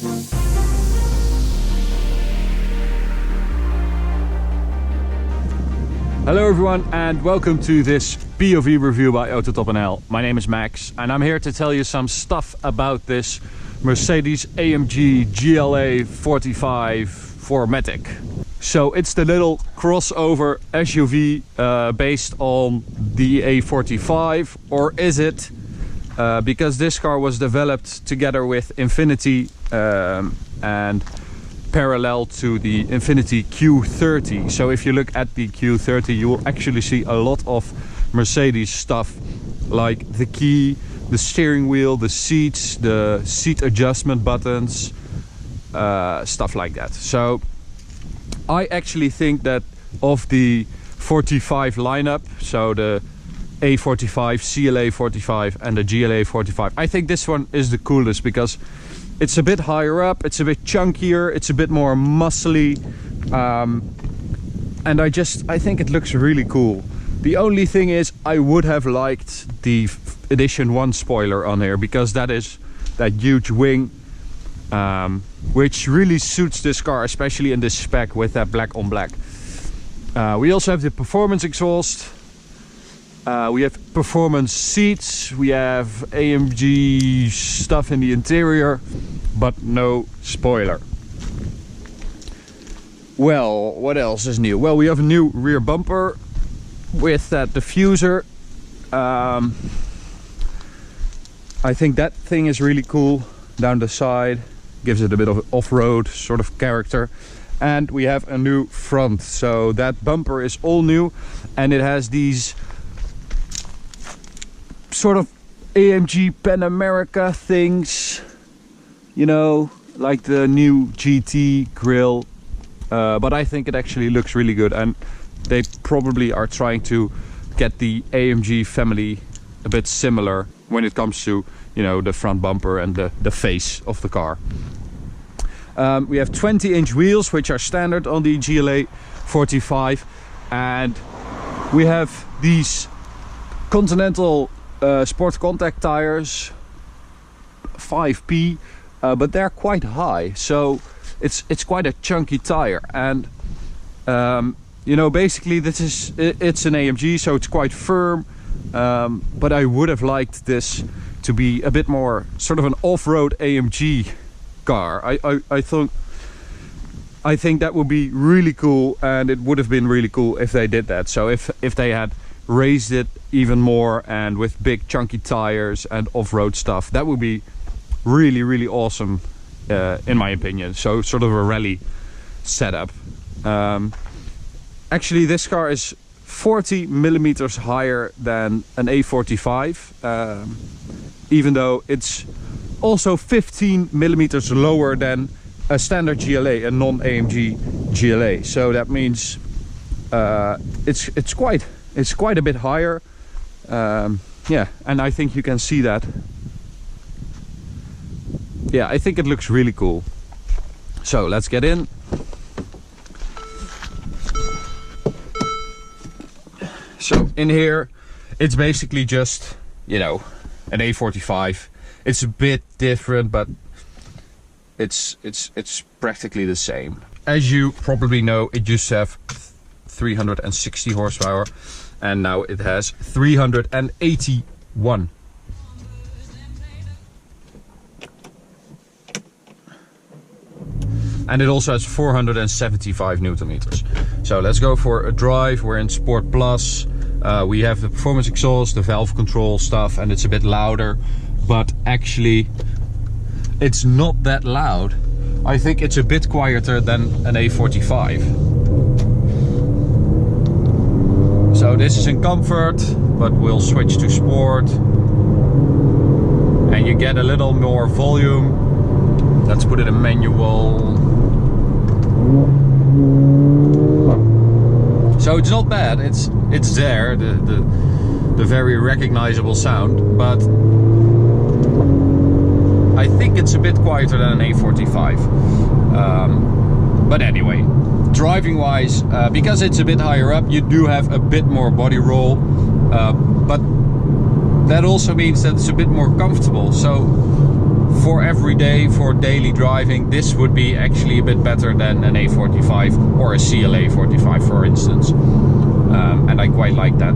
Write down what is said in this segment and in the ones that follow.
Hello everyone and welcome to this POV review by AutoTopNL. My name is Max and I'm here to tell you some stuff about this Mercedes AMG GLA 45 4MATIC. So it's the little crossover SUV based on the A45, or is it? Because this car was developed together with Infiniti and parallel to the Infiniti Q30. So if you look at the Q30, you will actually see a lot of Mercedes stuff, like the key, the steering wheel, the seats, the seat adjustment buttons, stuff like that. So I actually think that of the 45 lineup, so the A45, CLA 45 and the GLA 45, I think this one is the coolest because it's a bit higher up, it's a bit chunkier, it's a bit more muscly, and I think it looks really cool. The only thing is I would have liked the Edition 1 spoiler on here, because that is that huge wing, which really suits this car, especially in this spec with that black on black. We also have the performance exhaust. We have performance seats, we have AMG stuff in the interior, but no spoiler. Well, what else is new? Well, we have a new rear bumper with that diffuser. I think that thing is really cool down the side, gives it a bit of off-road sort of character. And we have a new front, so that bumper is all new and it has these sort of AMG Pan America things, you know, like the new GT grille, but I think it actually looks really good, and they probably are trying to get the AMG family a bit similar when it comes to, you know, the front bumper and the face of the car. We have 20-inch wheels, which are standard on the GLA 45, and we have these Continental sport contact tires, 5P, but they're quite high, so it's quite a chunky tire. And you know, basically it's an AMG, so it's quite firm, but I would have liked this to be a bit more sort of an off-road AMG car. I think that would be really cool, and it would have been really cool if they did that. So if they had raised it even more and with big chunky tires and off-road stuff, that would be really, really awesome, in my opinion. So sort of a rally setup. Actually, this car is 40 millimeters higher than an A45, even though it's also 15 millimeters lower than a standard GLA, a non-AMG GLA. So that means it's quite a bit higher. Yeah, and I think you can see that. Yeah, I think it looks really cool. So let's get in. So in here, it's basically just, you know, an A45. It's a bit different, but it's practically the same. As you probably know, it used to have 360 horsepower, and now it has 381. And it also has 475 Newton meters. So let's go for a drive. We're in Sport Plus. We have the performance exhaust, the valve control stuff, and it's a bit louder, but actually it's not that loud. I think it's a bit quieter than an A45. So this is in comfort, but we'll switch to sport, and you get a little more volume. Let's put it in manual. So it's not bad. It's there, the very recognizable sound, but I think it's a bit quieter than an A45. But anyway, driving wise, because it's a bit higher up, you do have a bit more body roll, but that also means that it's a bit more comfortable. So for every day, for daily driving, this would be actually a bit better than an A45 or a CLA 45, for instance. And I quite like that.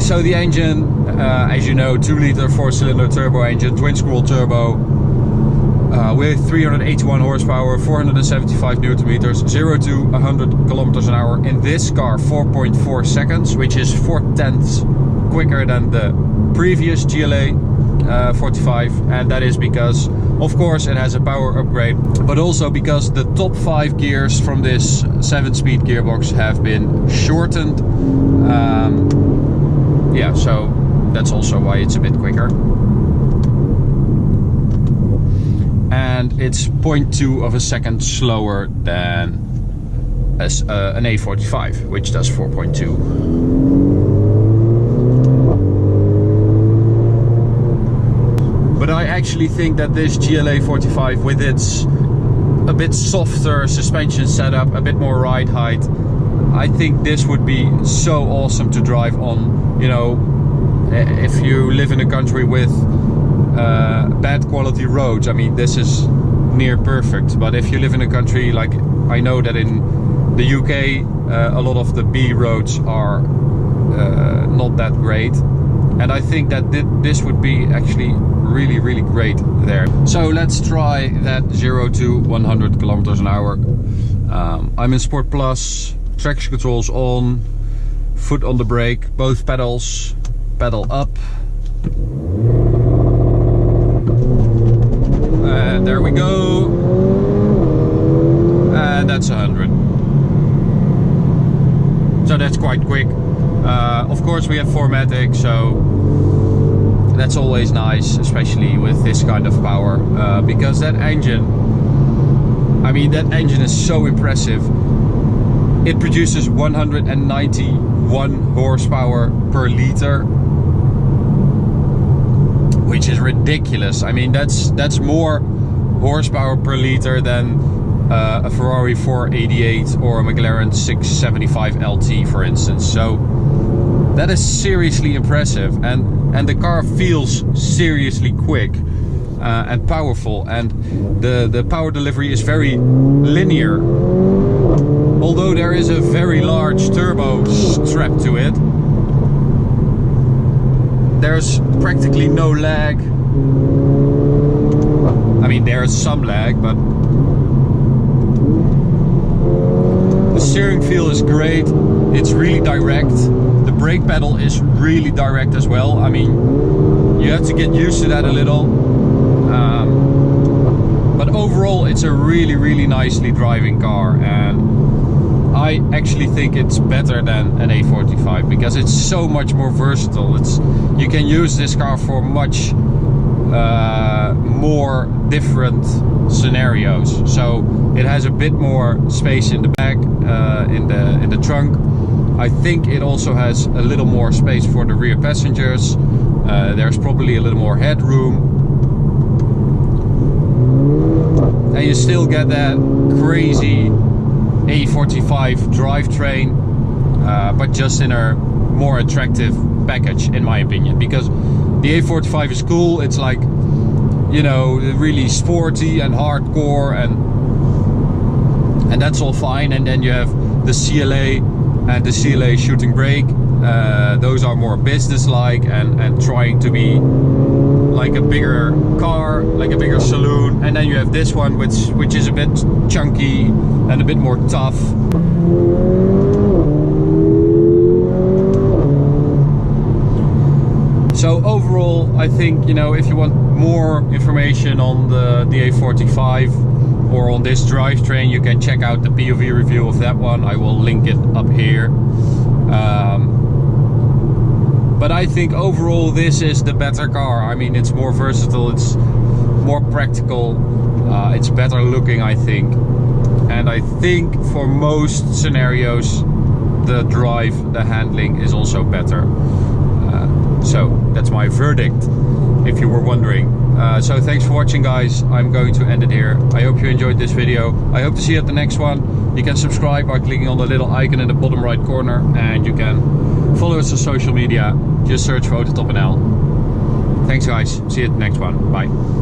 So the engine, as you know, 2-liter 4-cylinder turbo engine, twin scroll turbo, with 381 horsepower, 475 newton meters, 0 to 100 kilometers an hour. In this car, 4.4 seconds, which is 4/10 quicker than the previous GLA 45, and that is because, of course, it has a power upgrade, but also because the top 5 gears from this 7-speed gearbox have been shortened. Yeah, so that's also why it's a bit quicker. And it's 0.2 of a second slower than an A45, which does 4.2. But I actually think that this GLA 45, with its a bit softer suspension setup, a bit more ride height, I think this would be so awesome to drive on. You know, if you live in a country with bad quality roads, I mean, this is near perfect. But if you live in a country like, I know that in the UK, a lot of the B roads are not that great, and I think that this would be actually really great there. So let's try that 0 to 100 kilometers an hour. I'm in Sport Plus, traction controls on, foot on the brake, both pedals, pedal up. And there we go. And that's 100. So that's quite quick. Of course we have 4MATIC, so that's always nice, especially with this kind of power, because that engine, I mean, that engine is so impressive. It produces 191 horsepower per liter, which is ridiculous. I mean, that's more horsepower per liter than a Ferrari 488 or a McLaren 675 LT, for instance. So that is seriously impressive, and the car feels seriously quick and powerful, and the power delivery is very linear. Although there is a very large turbo strapped to it, there's practically no lag. I mean, there's some lag, but the steering feel is great. It's really direct. The brake pedal is really direct as well. I mean, you have to get used to that a little. But overall, it's a really nicely driving car, and I actually think it's better than an A45 because it's so much more versatile. You can use this car for much more different scenarios. So it has a bit more space in the back, in the trunk. I think it also has a little more space for the rear passengers. There's probably a little more headroom. And you still get that crazy A45 drivetrain, but just in a more attractive package, in my opinion. Because the A45 is cool, it's like, you know, really sporty and hardcore, and that's all fine. And then you have the CLA and the CLA shooting brake. Those are more business-like and trying to be like a bigger car, like a bigger saloon. And then you have this one, which is a bit chunky and a bit more tough. So overall, I think, you know, if you want more information on the A45 or on this drivetrain, you can check out the POV review of that one. I will link it up here. But I think overall this is the better car. I mean, it's more versatile, it's more practical, it's better looking, I think. And I think for most scenarios, the drive, the handling is also better. So that's my verdict, if you were wondering. So thanks for watching, guys. I'm going to end it here. I hope you enjoyed this video. I hope to see you at the next one. You can subscribe by clicking on the little icon in the bottom right corner, and you can follow us on social media. Just search for AutoTopNL. Thanks guys, see you at the next one, bye.